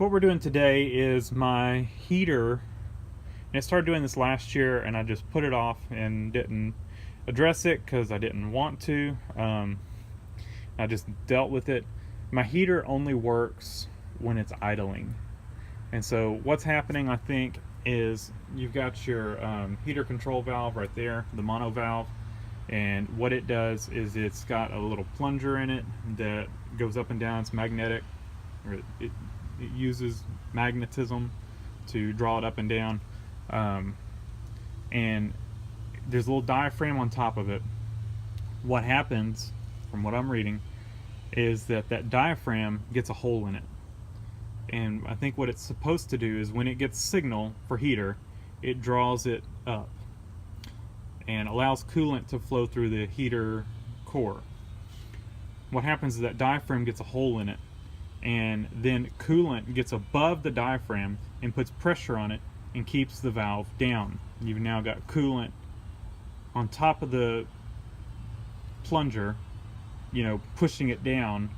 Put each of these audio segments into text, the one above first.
what we're doing today is my heater, and I started doing this last year and I just put it off and didn't address it because I didn't want to. I just dealt with it. My heater only works when it's idling. And so what's happening, I think, is you've got your heater control valve right there, the Monovalve, and what it does is it's got a little plunger in it that goes up and down. It's magnetic, or it uses magnetism to draw it up and down, and there's a little diaphragm on top of it. What happens, from what I'm reading, is that diaphragm gets a hole in it. And I think what it's supposed to do is when it gets signal for heater, it draws it up and allows coolant to flow through the heater core. What happens is that diaphragm gets a hole in it, and then coolant gets above the diaphragm and puts pressure on it and keeps the valve down. You've now got coolant on top of the plunger, pushing it down,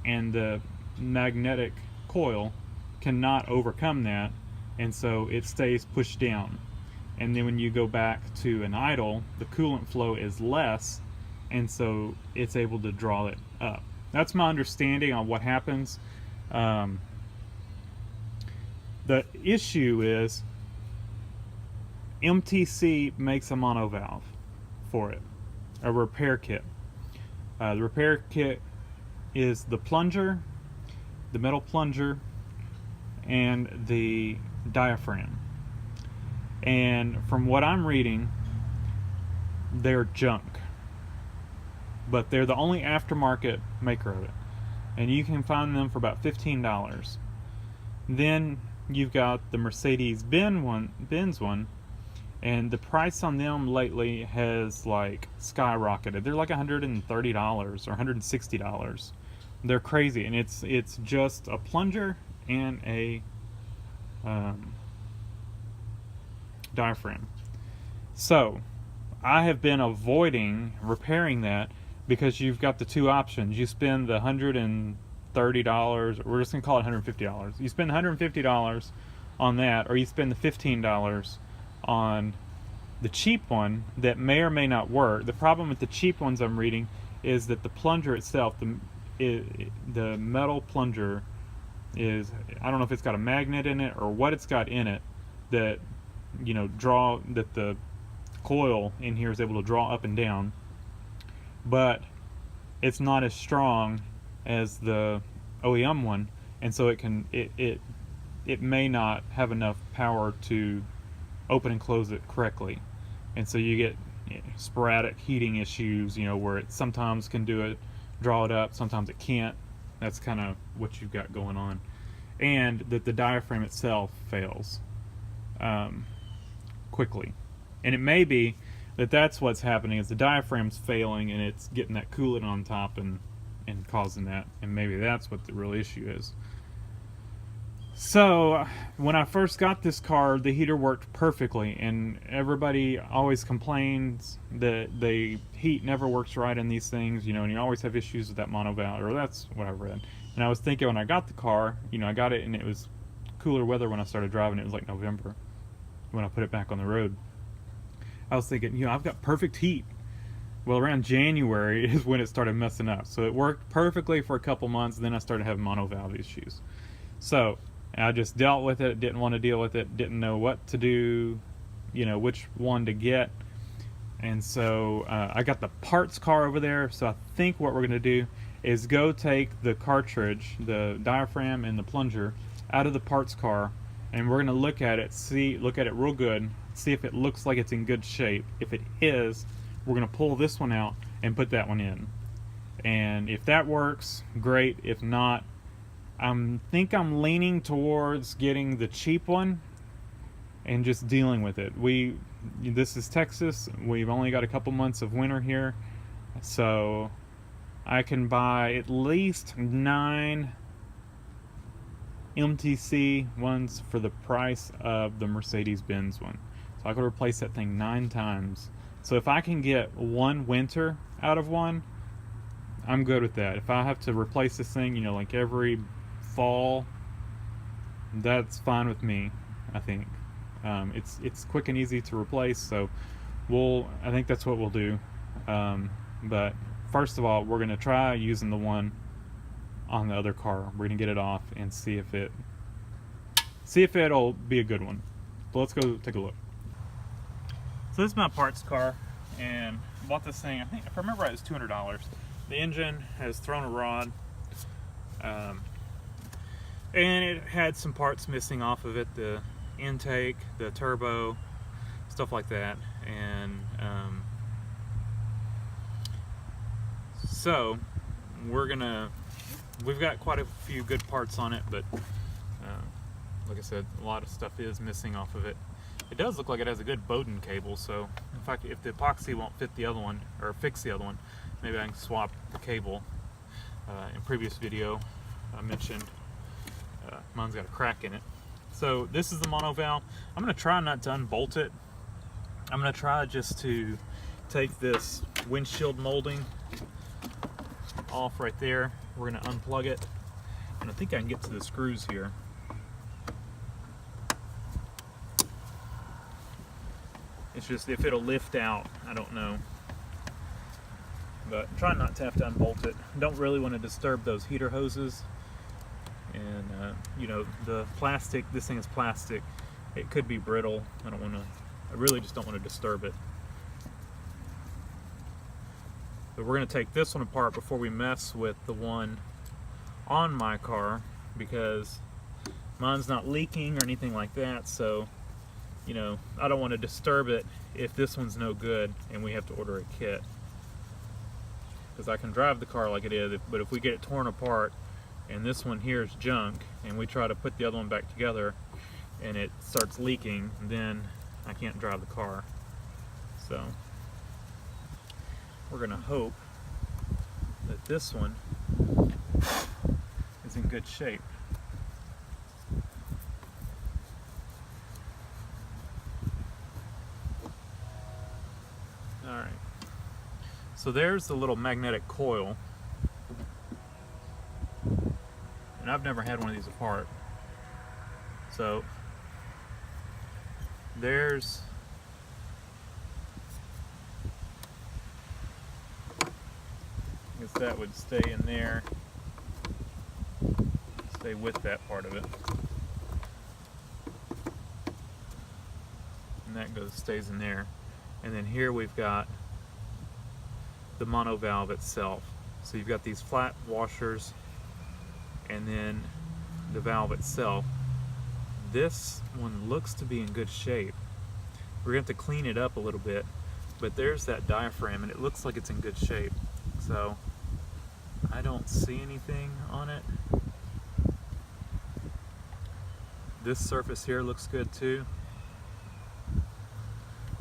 and the magnetic coil cannot overcome that, and so it stays pushed down. And then when you go back to an idle, the coolant flow is less, and so it's able to draw it up. That's my understanding on what happens. The issue is MTC makes a monovalve for it, a repair kit. The repair kit is the plunger, the metal plunger, and the diaphragm. And from what I'm reading, they're junk, but they're the only aftermarket maker of it, and you can find them for about $15. Then you've got the Mercedes-Benz one, and the price on them lately has like skyrocketed. They're like $130 or $160. They're crazy, and it's just a plunger and a diaphragm. So I have been avoiding repairing that because you've got the two options. You spend the $130, we're just gonna call it $150. You spend $150 on that, or you spend the $15 on the cheap one that may or may not work. The problem with the cheap ones I'm reading is that the plunger itself, the metal plunger, is, I don't know if it's got a magnet in it or what it's got in it that that the coil in here is able to draw up and down, but it's not as strong as the OEM one, and so it may not have enough power to open and close it correctly, and so you get sporadic heating issues, where it sometimes can do it, draw it up, sometimes it can't. That's kind of what you've got going on. And that the diaphragm itself fails quickly. And it may be that that's what's happening, is the diaphragm's failing and it's getting that coolant on top and causing that. And maybe that's what the real issue is. So when I first got this car, the heater worked perfectly, and everybody always complains that the heat never works right in these things, and you always have issues with that monovalve, or that's what I read. And I was thinking, when I got the car, I got it and it was cooler weather when I started driving. It was like November when I put it back on the road. I was thinking, I've got perfect heat. Well, around January is when it started messing up. So it worked perfectly for a couple months, and then I started having monovalve issues. So I just dealt with it, didn't want to deal with it, didn't know what to do, which one to get. And so I got the parts car over there. So I think what we're going to do is go take the cartridge, the diaphragm and the plunger, out of the parts car, and we're going to look at it real good, see if it looks like it's in good shape. If it is, we're going to pull this one out and put that one in. And if that works, great. If not, I think I'm leaning towards getting the cheap one and just dealing with it. This is Texas. We've only got a couple months of winter here, so I can buy at least 9 MTC ones for the price of the Mercedes-Benz one. So I could replace that thing 9 times. So if I can get one winter out of one, I'm good with that. If I have to replace this thing, like every fall, that's fine with me. I think it's quick and easy to replace, so I think that's what we'll do. But first of all, we're gonna try using the one on the other car. We're gonna get it off and see if it'll be a good one. So let's go take a look. So this is my parts car, and I bought this thing, I think, if I remember right, it was $200. The engine has thrown a rod, and it had some parts missing off of it, the intake, the turbo, stuff like that. And so we've got quite a few good parts on it, but like I said, a lot of stuff is missing off of it. It does look like it has a good Bowden cable, so if the epoxy won't fit the other one, or fix the other one, maybe I can swap the cable. In previous video, I mentioned mine's got a crack in it. So this is the Monovalve. I'm going to try not to unbolt it. I'm going to try just to take this windshield molding off right there. We're going to unplug it, and I think I can get to the screws here. It's just if it'll lift out, I don't know. But try not to have to unbolt it. Don't really want to disturb those heater hoses. And you know, the plastic, this thing is plastic. It could be brittle. I really just don't want to disturb it. But we're going to take this one apart before we mess with the one on my car, because mine's not leaking or anything like that. So, you know, I don't want to disturb it if this one's no good and we have to order a kit. Because I can drive the car like it is, but if we get it torn apart and this one here is junk and we try to put the other one back together and it starts leaking, then I can't drive the car. So we're going to hope that this one is in good shape. Alright, so there's the little magnetic coil, and I've never had one of these apart. So there's I guess that would stay in there, stay with that part of it, and that stays in there. And then here we've got the Monovalve itself. So you've got these flat washers and then the valve itself. This one looks to be in good shape. We're going to have to clean it up a little bit, but there's that diaphragm and it looks like it's in good shape. So I don't see anything on it. This surface here looks good too.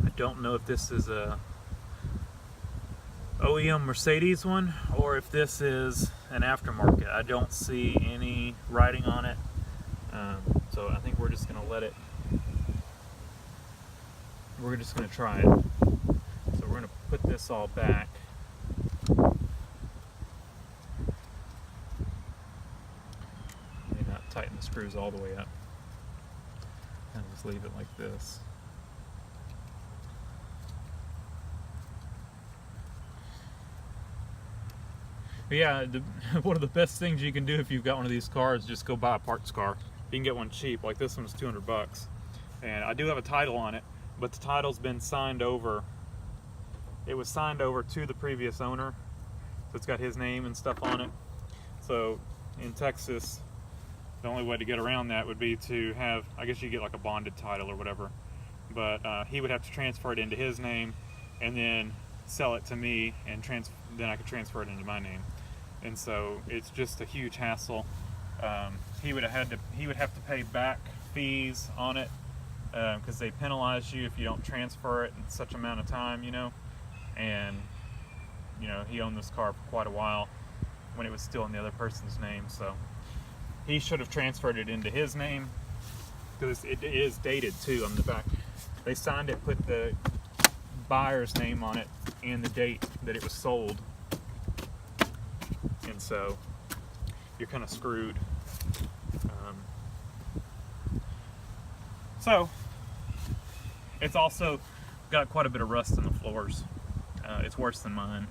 I don't know if this is a OEM Mercedes one or if this is an aftermarket. I don't see any writing on it, so I think we're just going to let it, we're just going to try it. So we're going to put this all back. Maybe not tighten the screws all the way up, and just leave it like this. But yeah, one of the best things you can do if you've got one of these cars is just go buy a parts car. You can get one cheap, like this one's $200. And I do have a title on it, but the title's been signed over. It was signed over to the previous owner, so it's got his name and stuff on it. So in Texas, the only way to get around that would be to have, I guess you get like a bonded title or whatever, but he would have to transfer it into his name and then sell it to me, and then I could transfer it into my name. And so it's just a huge hassle. He would have to pay back fees on it because they penalize you if you don't transfer it in such amount of time, you know. And you know, he owned this car for quite a while when it was still in the other person's name, so he should have transferred it into his name, because it is dated too on the back. They signed it, put the buyer's name on it and the date that it was sold, and so you're kind of screwed. So it's also got quite a bit of rust in the floors. It's worse than mine.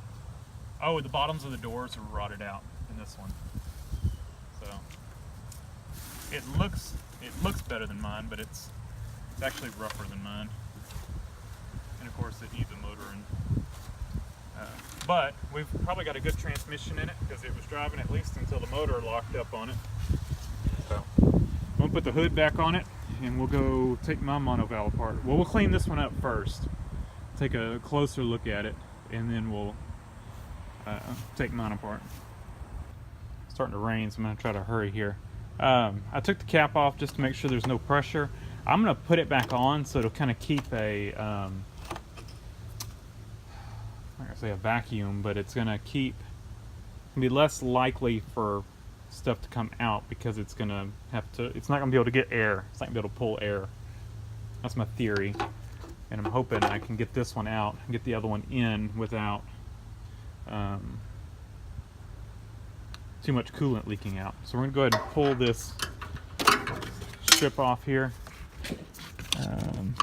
Oh, the bottoms of the doors are rotted out in this one. So it looks better than mine, but it's actually rougher than mine. And of course, it needs a motor. But we've probably got a good transmission in it because it was driving at least until the motor locked up on it. So I'm gonna put the hood back on it, and we'll go take my monovalve apart. Well, we'll clean this one up first, take a closer look at it, and then we'll take mine apart. It's starting to rain, so I'm gonna try to hurry here. I took the cap off just to make sure there's no pressure. I'm gonna put it back on so it'll kind of keep a, I'm not gonna say a vacuum, but it's gonna be less likely for stuff to come out because it's not gonna be able to get air. It's not gonna be able to pull air. That's my theory. And I'm hoping I can get this one out and get the other one in without too much coolant leaking out. So we're gonna go ahead and pull this strip off here. The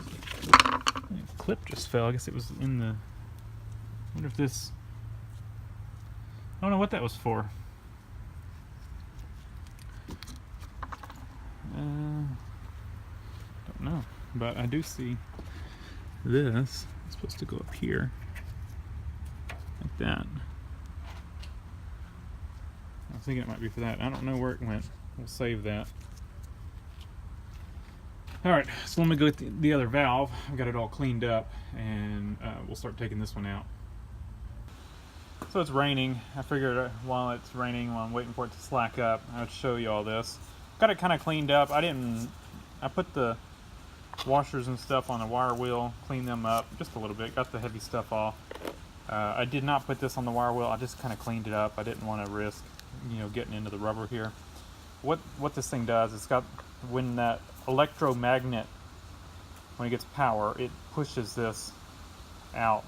clip just fell. I guess it was in the, I wonder if this, I don't know what that was for. Don't know, but I do see this. It's supposed to go up here like that. I was thinking it might be for that. I don't know where it went. We'll save that. Alright, so let me go get the other valve. I've got it all cleaned up, and we'll start taking this one out. So it's raining. I figured while it's raining, while I'm waiting for it to slack up, I would show you all this. Got it kind of cleaned up. I put the washers and stuff on the wire wheel, cleaned them up just a little bit, got the heavy stuff off. I did not put this on the wire wheel. I just kind of cleaned it up. I didn't want to risk, getting into the rubber here. What this thing does, it's got, when that electromagnet, when it gets power, it pushes this out,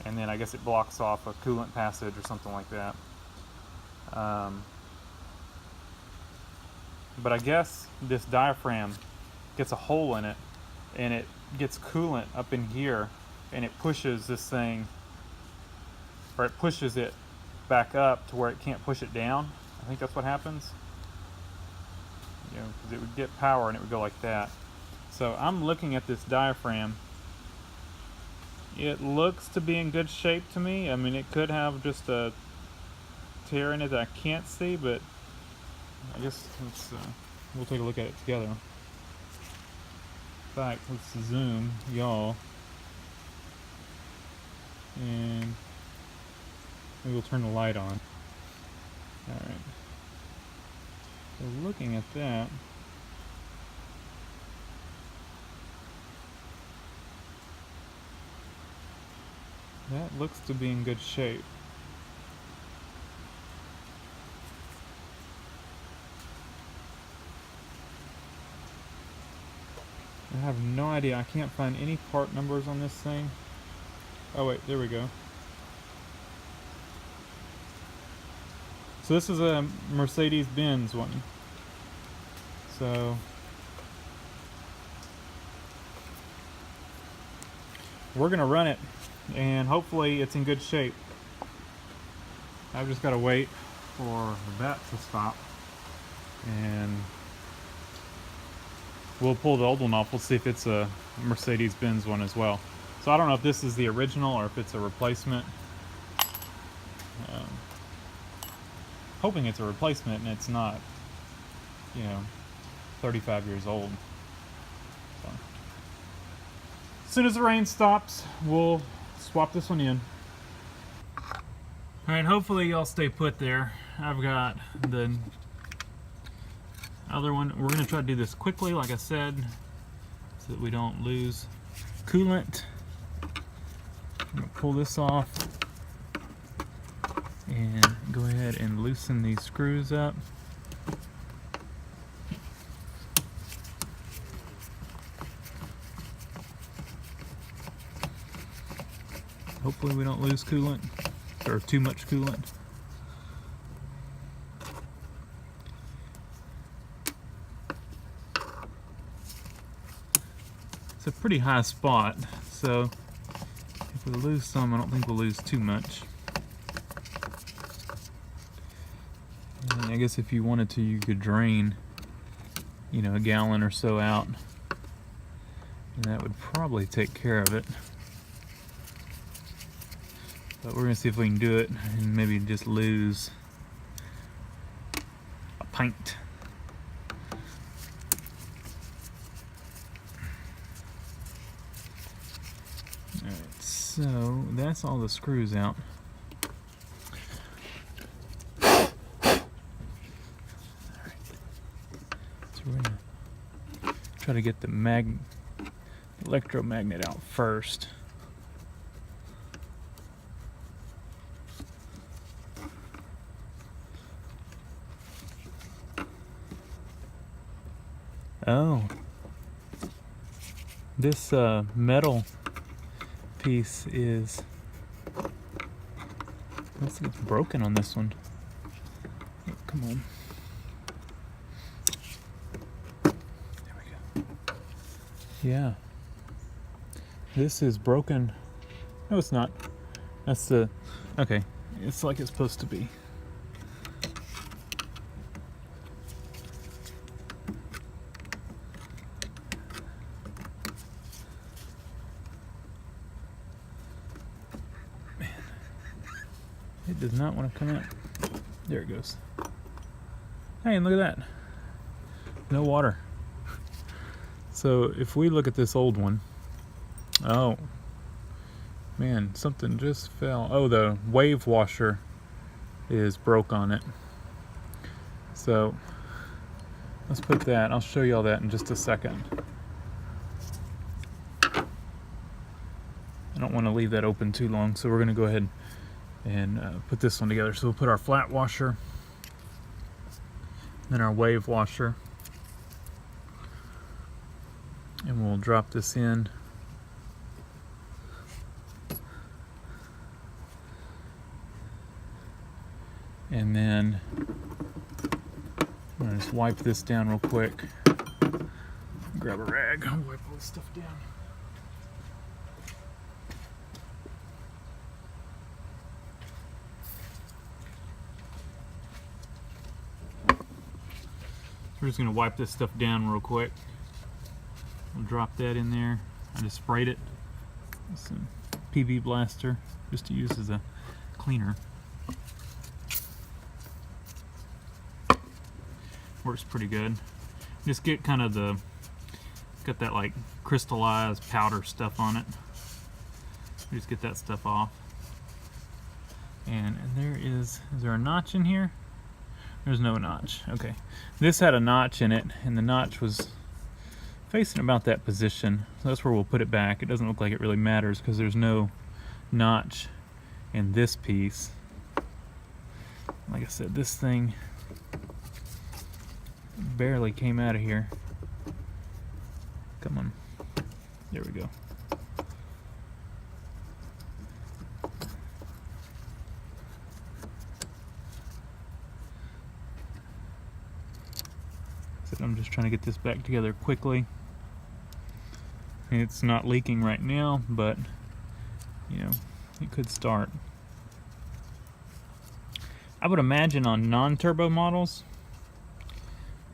and then I guess it blocks off a coolant passage or something like that. But I guess this diaphragm gets a hole in it, and it gets coolant up in here, and it pushes this thing, or it pushes it back up to where it can't push it down. I think that's what happens. Because it would get power and it would go like that. So I'm looking at this diaphragm. It looks to be in good shape to me. I mean, it could have just a tear in it that I can't see, but I guess we'll take a look at it together. In fact, let's zoom, y'all, and maybe we'll turn the light on. Alright. So looking at that, that looks to be in good shape. I have no idea. I can't find any part numbers on this thing. Oh wait, there we go. So this is a Mercedes-Benz one. So we're gonna run it, and hopefully it's in good shape. I've just got to wait for that to stop, and we'll pull the old one off. We'll see if it's a Mercedes-Benz one as well. So I don't know if this is the original or if it's a replacement. Hoping it's a replacement and it's not, 35 years old. So as soon as the rain stops, we'll swap this one in. Alright, hopefully y'all stay put there. I've got the other one. We're going to try to do this quickly, like I said, so that we don't lose coolant. I'm going to pull this off and go ahead and loosen these screws up. Hopefully we don't lose coolant or too much coolant. it's a pretty high spot, so if we lose some, I don't think we'll lose too much. And I guess if you wanted to, you could drain, you know, a gallon or so out, and that would probably take care of it. But we're gonna see if we can do it and maybe just lose a pint. Alright, so that's all the screws out. Alright, so we're gonna try to get the electromagnet out first. Oh, this metal piece is, looks like it's broken on this one. Oh, come on. There we go. Yeah. This is broken. No, it's not. That's the, okay. It's like it's supposed to be. It does not want to come out. There it goes. Hey, and look at that. No water. So if we look at this old one, oh man, something just fell. Oh, the wave washer is broke on it. So let's put that, I'll show you all that in just a second. I don't want to leave that open too long, so we're going to go ahead and put this one together. So we'll put our flat washer, then our wave washer, and we'll drop this in. And then I'm gonna just wipe this down real quick. Grab a rag, I'll wipe all this stuff down. We're just going to wipe this stuff down real quick. We'll drop that in there. I just sprayed it with some PB Blaster just to use as a cleaner. Works pretty good. Just get kind of got that like crystallized powder stuff on it. Just get that stuff off. And there is there a notch in here? There's no notch. Okay. This had a notch in it, and the notch was facing about that position. So that's where we'll put it back. It doesn't look like it really matters because there's no notch in this piece. Like I said, this thing barely came out of here. Come on. There we go. I'm just trying to get this back together quickly. It's not leaking right now, but you know, it could start. I would imagine on non-turbo models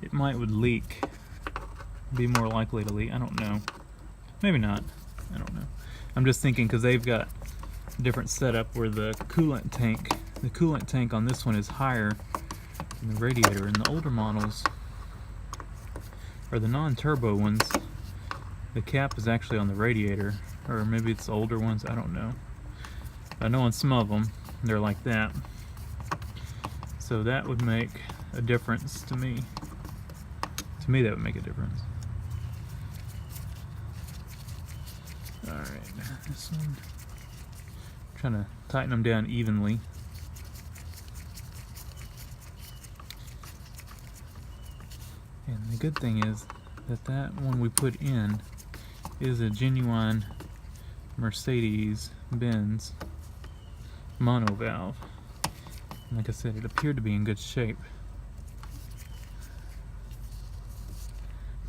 it would leak, be more likely to leak. I don't know, maybe not, I don't know. I'm just thinking because they've got a different setup where the coolant tank on this one is higher than the radiator. In the older models, or the non-turbo ones, the cap is actually on the radiator, or maybe it's the older ones, I don't know. I know on some of them they're like that, so that would make a difference to me. To me, that would make a difference. All right, this one, I'm trying to tighten them down evenly. And the good thing is that one we put in is a genuine Mercedes-Benz Monovalve. And like I said, it appeared to be in good shape.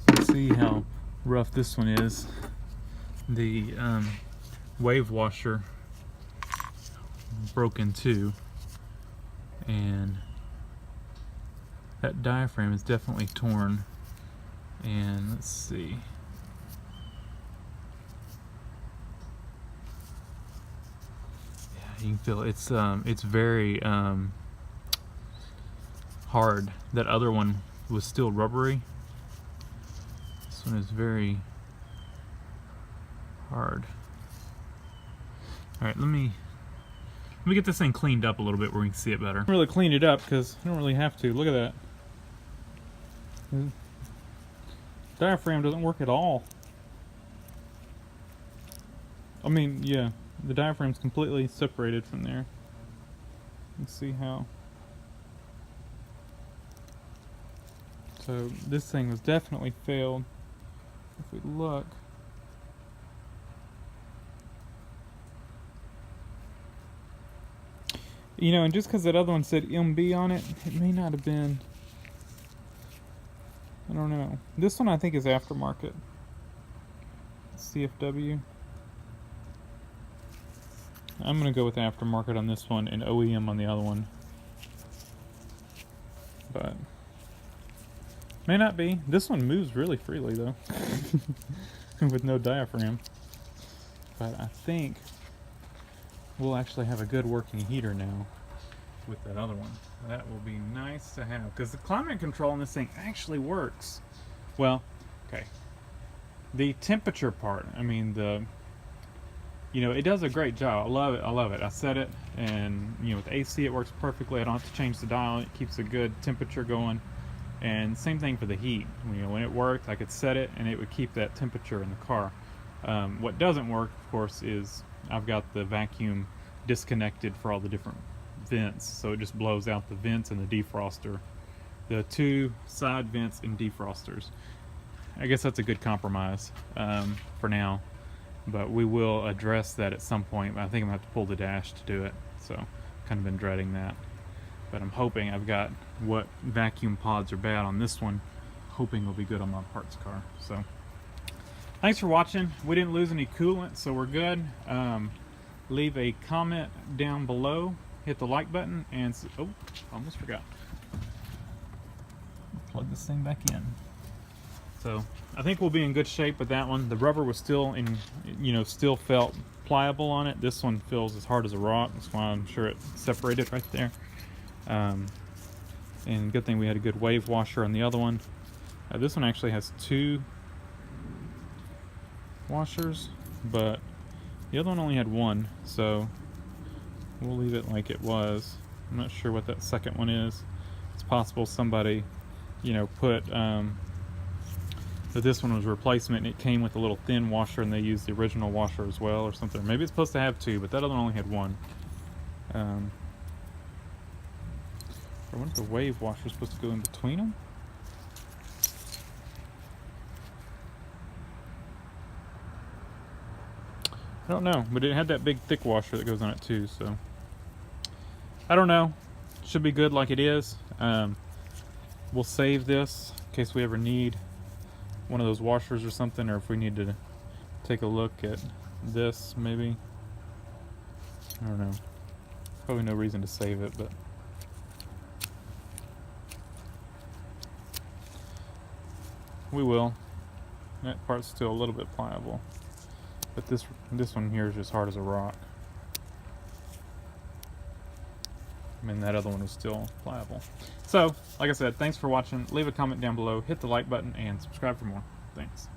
Let's see how rough this one is the wave washer broke in two, and that diaphragm is definitely torn. And let's see. Yeah, you can feel it's very hard. That other one was still rubbery. This one is very hard. All right, let me get this thing cleaned up a little bit where we can see it better. Really clean it up because I don't really have to. Look at that. The diaphragm doesn't work at all. I mean, yeah, the diaphragm's completely separated from there. Let's see how. So this thing was definitely failed. If we look, you know, and just because that other one said MB on it, it may not have been. I don't know. This one I think is aftermarket. CFW. I'm gonna go with aftermarket on this one and OEM on the other one. But may not be. This one moves really freely though. With no diaphragm. But I think we'll actually have a good working heater now with that other one. That will be nice to have, because the climate control on this thing actually works. Well, okay. The temperature part, I mean, you know, it does a great job. I love it. I love it. I set it, and you know, with AC it works perfectly. I don't have to change the dial. It keeps a good temperature going. And same thing for the heat. You know, when it worked, I could set it and it would keep that temperature in the car. What doesn't work, of course, is I've got the vacuum disconnected for all the different vents, so it just blows out the vents and the defroster, the two side vents and defrosters. I guess that's a good compromise for now, but we will address that at some point. I think I'm gonna have to pull the dash to do it, so kind of been dreading that. But I'm hoping I've got what vacuum pods are bad on this one, hoping will be good on my parts car. So thanks for watching. We didn't lose any coolant, so we're good. Leave a comment down below, hit the like button, and oh, almost forgot. Plug this thing back in. So I think we'll be in good shape with that one. The rubber was still in, you know, still felt pliable on it. This one feels as hard as a rock. That's why I'm sure it separated right there. And good thing we had a good wave washer on the other one. This one actually has two washers, but the other one only had one, so we'll leave it like it was. I'm not sure what that second one is. It's possible somebody, you know, put that this one was replacement and it came with a little thin washer and they used the original washer as well or something. Maybe it's supposed to have two, but that other one only had one. I wonder if the wave washer is supposed to go in between them. I don't know, but it had that big thick washer that goes on it too, so I don't know. Should be good like it is. We'll save this in case we ever need one of those washers or something, or if we need to take a look at this maybe. I don't know. Probably no reason to save it, but we will. That part's still a little bit pliable, but this one here is just hard as a rock. I mean, that other one was still pliable. So, like I said, thanks for watching. Leave a comment down below, hit the like button, and subscribe for more. Thanks.